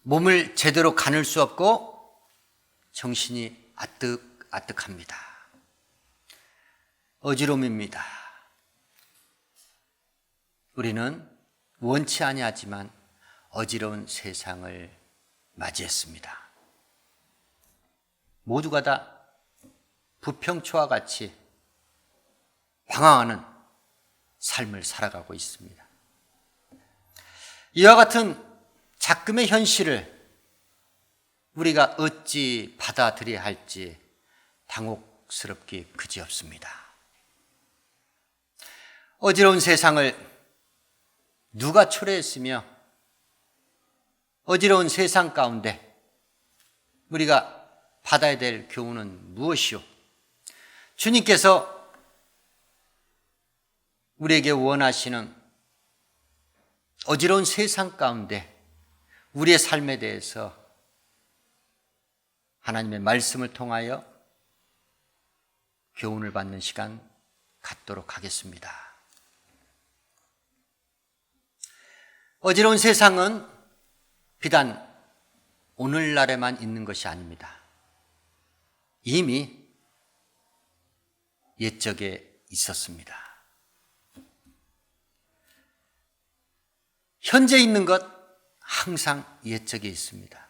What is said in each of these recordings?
몸을 제대로 가눌 수 없고 정신이 아뜩아뜩합니다. 어지러움입니다. 우리는 원치 아니하지만 어지러운 세상을 맞이했습니다. 모두가 다 부평초와 같이 방황하는 삶을 살아가고 있습니다. 이와 같은 작금의 현실을 우리가 어찌 받아들여야 할지 당혹스럽기 그지없습니다. 어지러운 세상을 누가 초래했으며 어지러운 세상 가운데 우리가 받아야 될 교훈은 무엇이요? 주님께서 우리에게 원하시는 어지러운 세상 가운데 우리의 삶에 대해서 하나님의 말씀을 통하여 교훈을 받는 시간 갖도록 하겠습니다. 어지러운 세상은 비단 오늘날에만 있는 것이 아닙니다. 이미 옛적에 있었습니다. 현재 있는 것 항상 옛적에 있습니다.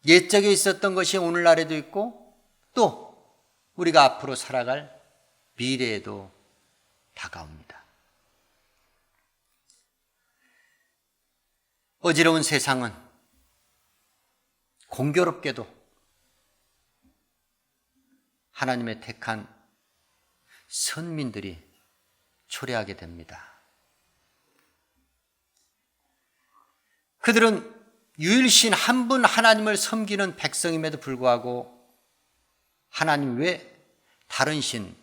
옛적에 있었던 것이 오늘날에도 있고 또 우리가 앞으로 살아갈 미래에도 다가옵니다. 어지러운 세상은 공교롭게도 하나님의 택한 선민들이 초래하게 됩니다. 그들은 유일신 한 분 하나님을 섬기는 백성임에도 불구하고 하나님 외 다른 신,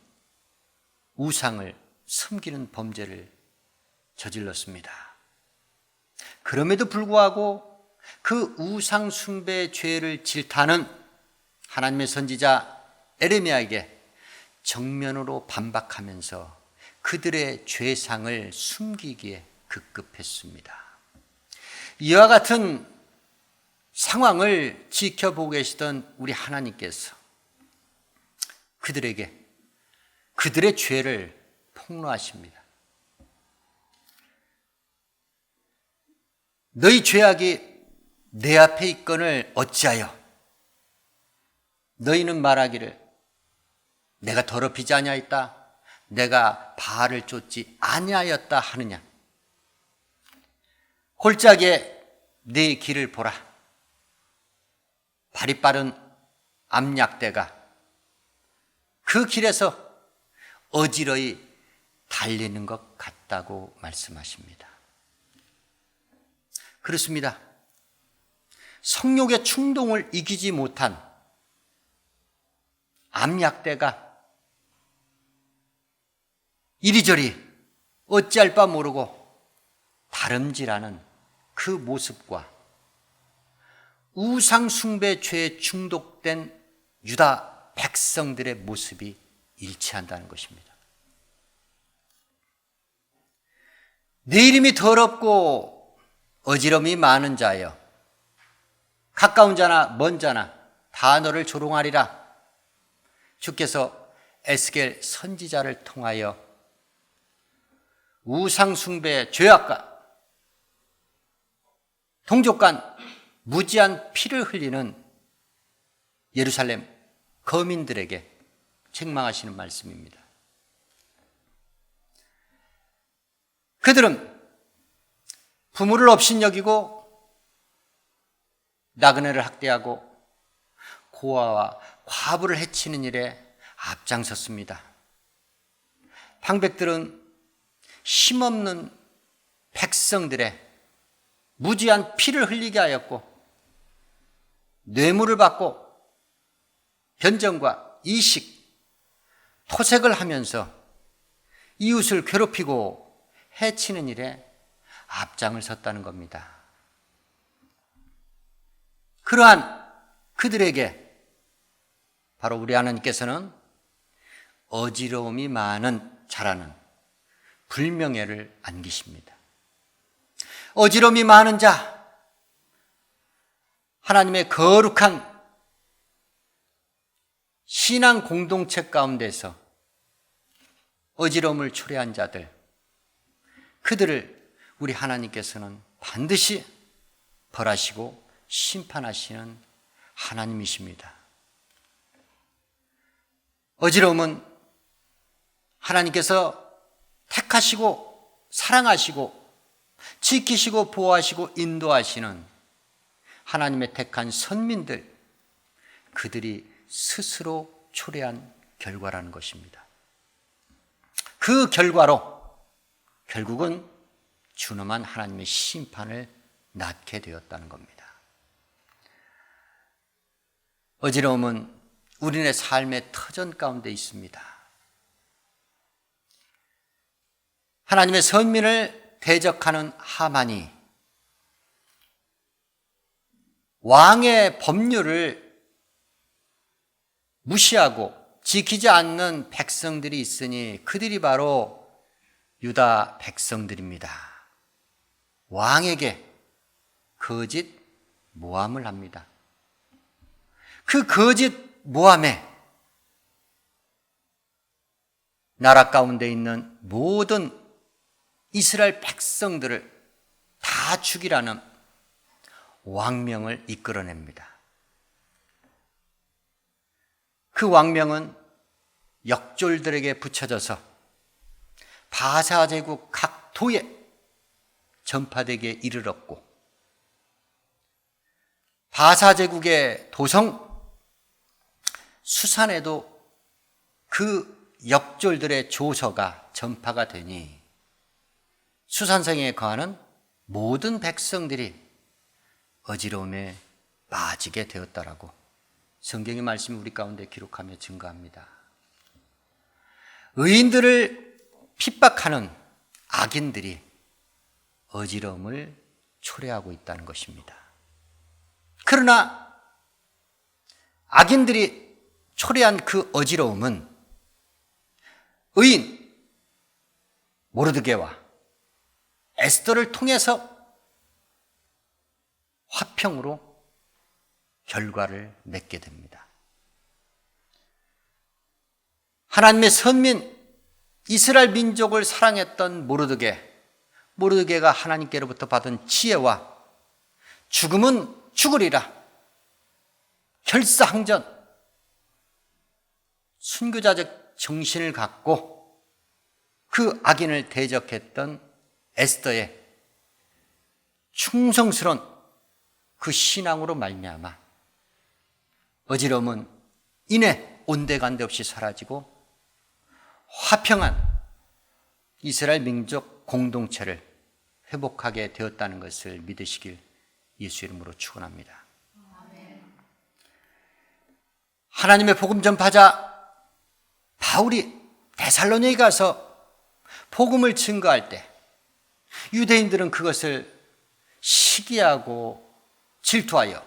우상을 섬기는 범죄를 저질렀습니다. 그럼에도 불구하고 그 우상 숭배의 죄를 질타하는 하나님의 선지자 에레미야에게 정면으로 반박하면서 그들의 죄상을 숨기기에 급급했습니다. 이와 같은 상황을 지켜보고 계시던 우리 하나님께서 그들에게 그들의 죄를 폭로하십니다. 너희 죄악이 내 앞에 있거늘 어찌하여 너희는 말하기를 내가 더럽히지 아니하였다, 내가 바알을 쫓지 아니하였다 하느냐. 골짜기에 네 길을 보라. 발이 빠른 암약대가 그 길에서 어지러이 달리는 것 같다고 말씀하십니다. 그렇습니다. 성욕의 충동을 이기지 못한 암약대가 이리저리 어찌할 바 모르고 다름질하는 그 모습과 우상숭배 죄에 중독된 유다 백성들의 모습이 일치한다는 것입니다. 내 이름이 더럽고 어지럼이 많은 자여 가까운 자나 먼 자나 다 너를 조롱하리라. 주께서 에스겔 선지자를 통하여 우상숭배의 죄악과 동족간 무지한 피를 흘리는 예루살렘 거민들에게 책망하시는 말씀입니다. 그들은 부모를 업신여기고 나그네를 학대하고 고아와 과부를 해치는 일에 앞장섰습니다. 방백들은 힘없는 백성들의 무지한 피를 흘리게 하였고 뇌물을 받고 변정과 이식, 토색을 하면서 이웃을 괴롭히고 해치는 일에 앞장을 섰다는 겁니다. 그러한 그들에게 바로 우리 하나님께서는 어지러움이 많은 자라는 불명예를 안기십니다. 어지러움이 많은 자, 하나님의 거룩한 신앙 공동체 가운데서 어지러움을 초래한 자들, 그들을 우리 하나님께서는 반드시 벌하시고 심판하시는 하나님이십니다. 어지러움은 하나님께서 택하시고 사랑하시고 지키시고 보호하시고 인도하시는 하나님의 택한 선민들, 그들이 스스로 초래한 결과라는 것입니다. 그 결과로 결국은 준엄한 하나님의 심판을 낳게 되었다는 겁니다. 어지러움은 우리네 삶의 터전 가운데 있습니다. 하나님의 선민을 대적하는 하만이 왕의 법률을 무시하고 지키지 않는 백성들이 있으니 그들이 바로 유다 백성들입니다. 왕에게 거짓 모함을 합니다. 그 거짓 모함에 나라 가운데 있는 모든 이스라엘 백성들을 다 죽이라는 왕명을 이끌어냅니다. 그 왕명은 역졸들에게 붙여져서 바사 제국 각 도에 전파되게 이르렀고, 바사 제국의 도성 수산에도 그 역졸들의 조서가 전파가 되니 수산성에 거하는 모든 백성들이 어지러움에 빠지게 되었다라고 성경의 말씀이 우리 가운데 기록하며 증거합니다. 의인들을 핍박하는 악인들이 어지러움을 초래하고 있다는 것입니다. 그러나 악인들이 초래한 그 어지러움은 의인 모르드게와 에스더를 통해서 화평으로 결과를 맺게 됩니다. 하나님의 선민 이스라엘 민족을 사랑했던 모르드게가 하나님께로부터 받은 지혜와 죽음은 죽으리라, 결사항전, 순교자적 정신을 갖고 그 악인을 대적했던 에스더의 충성스러운 그 신앙으로 말미암아 어지러움은 이내 온데간데 없이 사라지고 화평한 이스라엘 민족 공동체를 회복하게 되었다는 것을 믿으시길 예수 이름으로 축원합니다. 하나님의 복음 전파자 바울이 데살로니가에 가서 복음을 증거할 때 유대인들은 그것을 시기하고 질투하여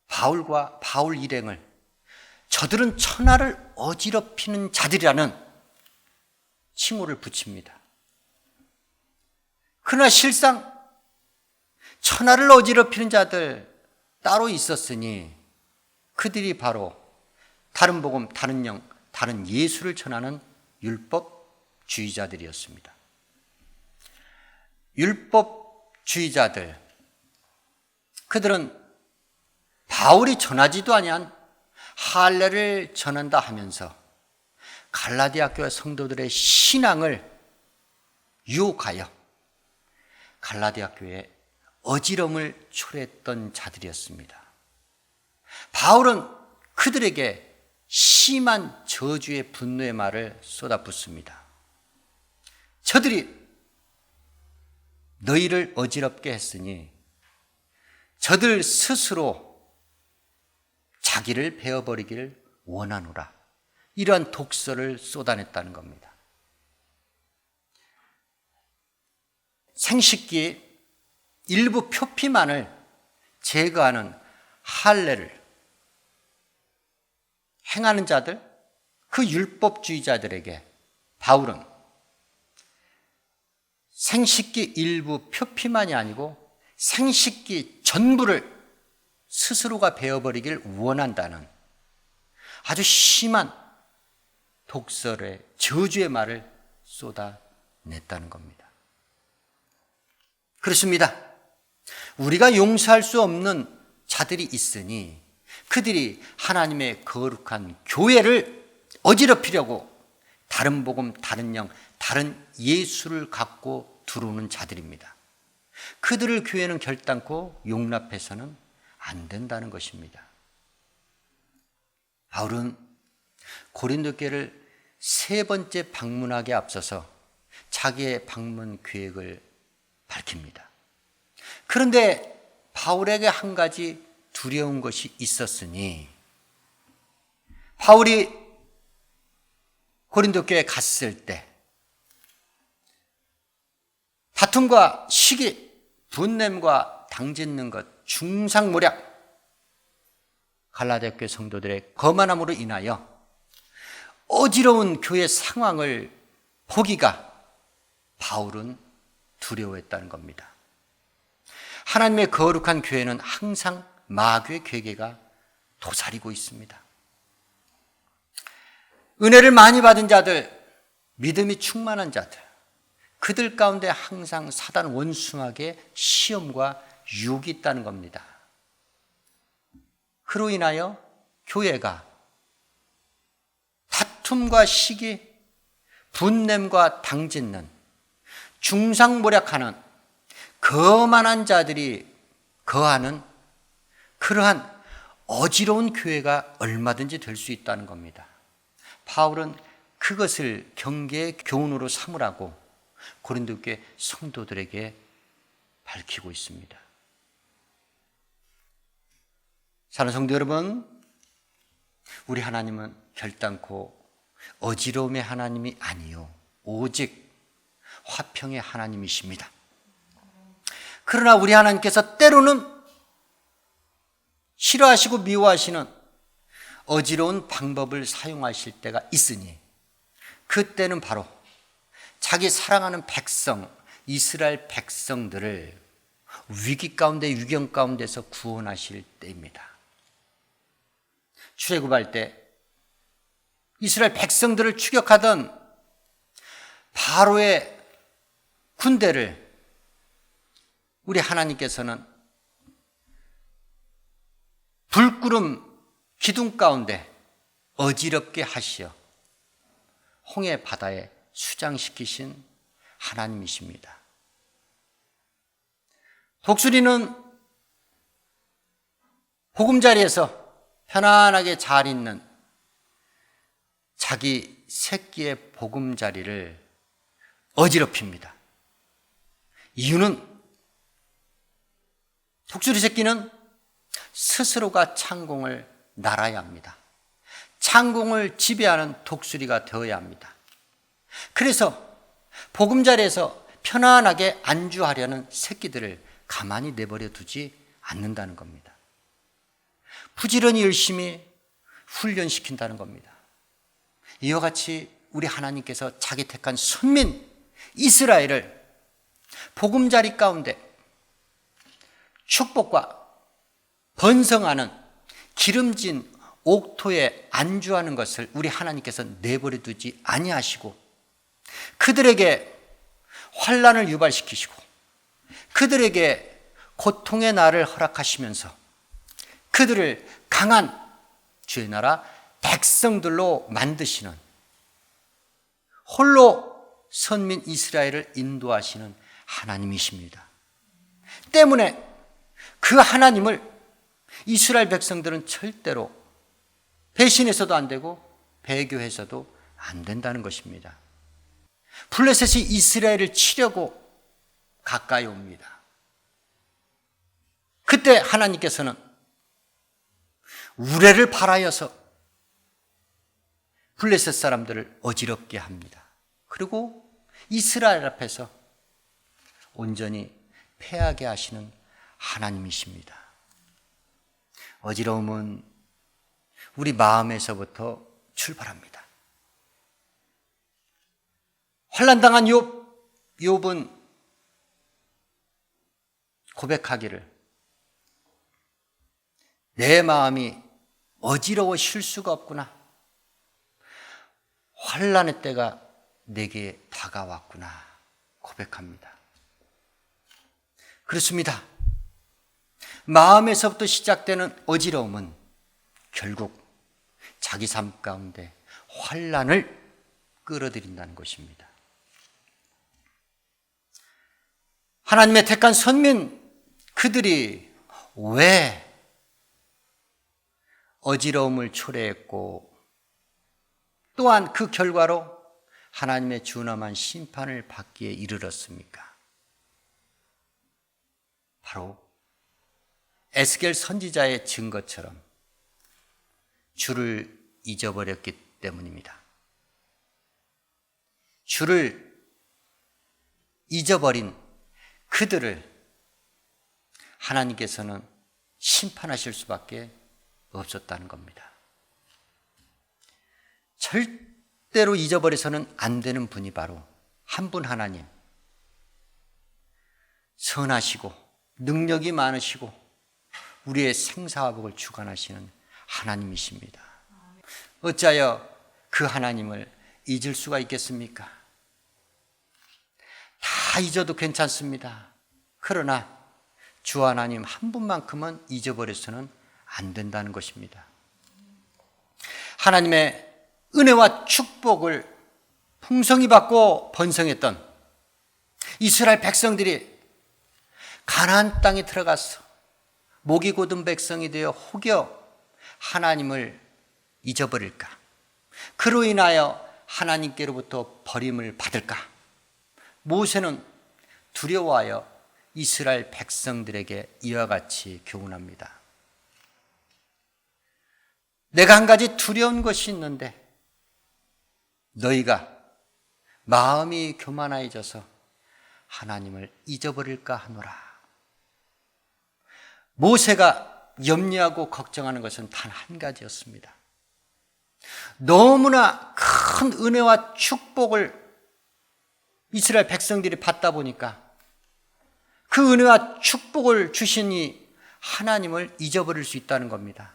바울과 바울 일행을 저들은 천하를 어지럽히는 자들이라는 칭호를 붙입니다. 그러나 실상 천하를 어지럽히는 자들 따로 있었으니 그들이 바로 다른 복음, 다른 영, 다른 예수를 전하는 율법주의자들이었습니다. 율법주의자들, 그들은 바울이 전하지도 아니한 할례를 전한다 하면서 갈라디아 교회 성도들의 신앙을 유혹하여 갈라디아 교회에 어지러움을 초래했던 자들이었습니다. 바울은 그들에게 심한 저주의 분노의 말을 쏟아붓습니다. 저들이 너희를 어지럽게 했으니 저들 스스로 자기를 베어버리기를 원하노라, 이러한 독설을 쏟아냈다는 겁니다. 생식기 일부 표피만을 제거하는 할례를 행하는 자들, 그 율법주의자들에게 바울은 생식기 일부 표피만이 아니고 생식기 전부를 스스로가 베어버리길 원한다는 아주 심한 독설의 저주의 말을 쏟아냈다는 겁니다. 그렇습니다. 우리가 용서할 수 없는 자들이 있으니 그들이 하나님의 거룩한 교회를 어지럽히려고 다른 복음, 다른 영, 다른 예수를 갖고 들어오는 자들입니다. 그들을 교회는 결단코 용납해서는 안 된다는 것입니다. 바울은 고린도 교회를 세 번째 방문하기에 앞서서 자기의 방문 계획을 밝힙니다. 그런데 바울에게 한 가지 두려운 것이 있었으니 바울이 고린도 교회에 갔을 때 다툼과 시기, 분냄과 당짓는 것, 중상모략, 갈라디아 교회 성도들의 거만함으로 인하여 어지러운 교회 상황을 보기가 바울은 두려워했다는 겁니다. 하나님의 거룩한 교회는 항상 마귀의 괴계가 도사리고 있습니다. 은혜를 많이 받은 자들, 믿음이 충만한 자들, 그들 가운데 항상 사단 원숭하게 시험과 유혹이 있다는 겁니다. 그로 인하여 교회가 다툼과 시기, 분냄과 당짓는, 중상모략하는 거만한 자들이 거하는 그러한 어지러운 교회가 얼마든지 될 수 있다는 겁니다. 바울은 그것을 경계의 교훈으로 삼으라고 고린도 교회 성도들에게 밝히고 있습니다. 사랑하는 성도 여러분, 우리 하나님은 결단코 어지러움의 하나님이 아니요 오직 화평의 하나님이십니다. 그러나 우리 하나님께서 때로는 싫어하시고 미워하시는 어지러운 방법을 사용하실 때가 있으니 그때는 바로 자기 사랑하는 백성, 이스라엘 백성들을 위기 가운데, 위경 가운데서 구원하실 때입니다. 출애굽할 때 이스라엘 백성들을 추격하던 바로의 군대를 우리 하나님께서는 불구름 기둥 가운데 어지럽게 하시어 홍해 바다에 수장시키신 하나님이십니다. 독수리는 보금자리에서 편안하게 잘 있는 자기 새끼의 보금자리를 어지럽힙니다. 이유는 독수리 새끼는 스스로가 창공을 날아야 합니다. 창공을 지배하는 독수리가 되어야 합니다. 그래서 보금자리에서 편안하게 안주하려는 새끼들을 가만히 내버려 두지 않는다는 겁니다. 부지런히 열심히 훈련시킨다는 겁니다. 이와 같이 우리 하나님께서 자기 택한 선민 이스라엘을 보금자리 가운데 축복과 번성하는 기름진 옥토에 안주하는 것을 우리 하나님께서 내버려 두지 아니하시고 그들에게 환난을 유발시키시고 그들에게 고통의 날을 허락하시면서 그들을 강한 주의 나라 백성들로 만드시는 홀로 선민 이스라엘을 인도하시는 하나님이십니다. 때문에 그 하나님을 이스라엘 백성들은 절대로 배신해서도 안 되고 배교해서도 안 된다는 것입니다. 블레셋이 이스라엘을 치려고 가까이 옵니다. 그때 하나님께서는 우레를 발하여서 블레셋 사람들을 어지럽게 합니다. 그리고 이스라엘 앞에서 온전히 패하게 하시는 하나님이십니다. 어지러움은 우리 마음에서부터 출발합니다. 환난당한 욥은 고백하기를 내 마음이 어지러워 쉴 수가 없구나. 환난의 때가 내게 다가왔구나 고백합니다. 그렇습니다. 마음에서부터 시작되는 어지러움은 결국 자기 삶 가운데 환난을 끌어들인다는 것입니다. 하나님의 택한 선민, 그들이 왜 어지러움을 초래했고 또한 그 결과로 하나님의 준엄한 심판을 받기에 이르렀습니까? 바로 에스겔 선지자의 증거처럼 주를 잊어버렸기 때문입니다. 주를 잊어버린 그들을 하나님께서는 심판하실 수밖에 없었다는 겁니다. 절대로 잊어버려서는 안 되는 분이 바로 한 분 하나님, 선하시고 능력이 많으시고 우리의 생사화복을 주관하시는 하나님이십니다. 어찌하여 그 하나님을 잊을 수가 있겠습니까? 다 잊어도 괜찮습니다. 그러나 주 하나님 한 분만큼은 잊어버려서는 안 된다는 것입니다. 하나님의 은혜와 축복을 풍성히 받고 번성했던 이스라엘 백성들이 가나안 땅에 들어가서 목이 곧은 백성이 되어 혹여 하나님을 잊어버릴까? 그로 인하여 하나님께로부터 버림을 받을까? 모세는 두려워하여 이스라엘 백성들에게 이와 같이 교훈합니다. 내가 한 가지 두려운 것이 있는데 너희가 마음이 교만해져서 하나님을 잊어버릴까 하노라. 모세가 염려하고 걱정하는 것은 단 한 가지였습니다. 너무나 큰 은혜와 축복을 이스라엘 백성들이 받다 보니까 그 은혜와 축복을 주시니 하나님을 잊어버릴 수 있다는 겁니다.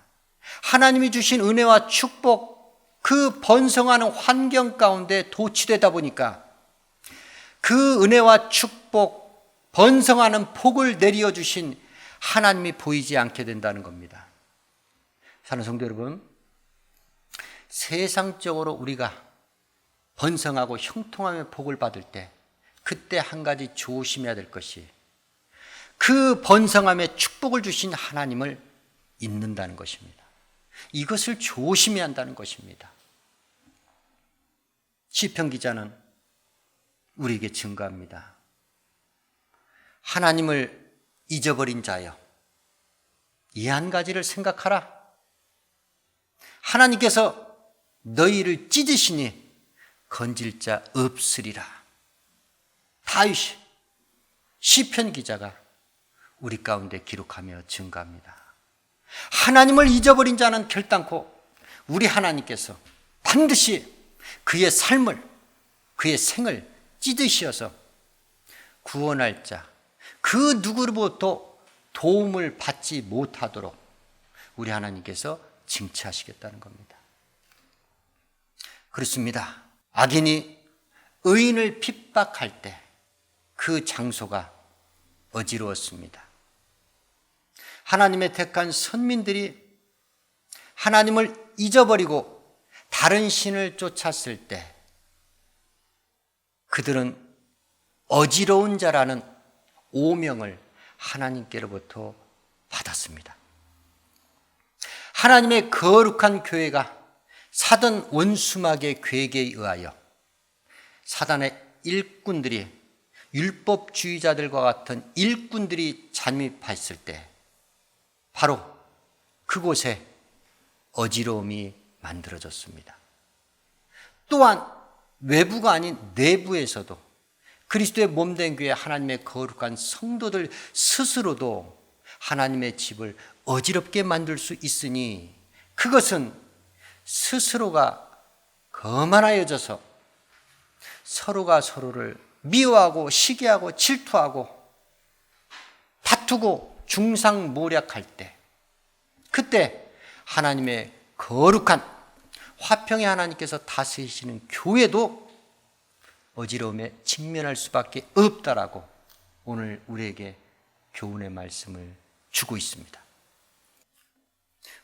하나님이 주신 은혜와 축복, 그 번성하는 환경 가운데 도취되다 보니까 그 은혜와 축복, 번성하는 복을 내려 주신 하나님이 보이지 않게 된다는 겁니다. 사랑하는 성도 여러분, 세상적으로 우리가 번성하고 형통하며 복을 받을 때 그때 한 가지 조심해야 될 것이 그 번성함에 축복을 주신 하나님을 잊는다는 것입니다. 이것을 조심해야 한다는 것입니다. 시편 기자는 우리에게 증거합니다. 하나님을 잊어버린 자여, 이 한 가지를 생각하라. 하나님께서 너희를 찢으시니 건질 자 없으리라. 다윗이 시편 기자가 우리 가운데 기록하며 증거합니다. 하나님을 잊어버린 자는 결단코 우리 하나님께서 반드시 그의 삶을, 그의 생을 찢으시어서 구원할 자, 그 누구로부터 도움을 받지 못하도록 우리 하나님께서 징치하시겠다는 겁니다. 그렇습니다. 악인이 의인을 핍박할 때 그 장소가 어지러웠습니다. 하나님의 택한 선민들이 하나님을 잊어버리고 다른 신을 쫓았을 때 그들은 어지러운 자라는 오명을 하나님께로부터 받았습니다. 하나님의 거룩한 교회가 사단 원수막의 계획에 의하여 사단의 일꾼들이 율법주의자들과 같은 일꾼들이 잠입했을 때 바로 그곳에 어지러움이 만들어졌습니다. 또한 외부가 아닌 내부에서도 그리스도의 몸된 교회 하나님의 거룩한 성도들 스스로도 하나님의 집을 어지럽게 만들 수 있으니 그것은 스스로가 거만하여져서 서로가 서로를 미워하고 시기하고 질투하고 다투고 중상모략할 때 그때 하나님의 거룩한 화평의 하나님께서 다스리시는 교회도 어지러움에 직면할 수밖에 없다라고 오늘 우리에게 교훈의 말씀을 주고 있습니다.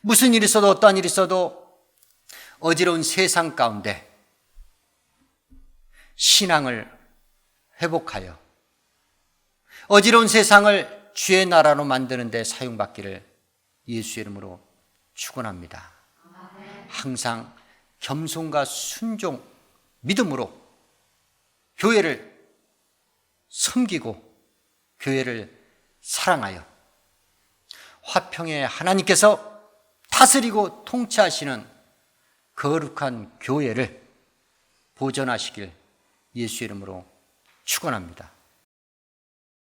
무슨 일이 있어도 어떠한 일이 있어도 어지러운 세상 가운데 신앙을 회복하여 어지러운 세상을 주의 나라로 만드는 데 사용받기를 예수의 이름으로 축원합니다. 항상 겸손과 순종, 믿음으로 교회를 섬기고 교회를 사랑하여 화평의 하나님께서 다스리고 통치하시는 거룩한 교회를 보존하시길 예수의 이름으로 축원합니다.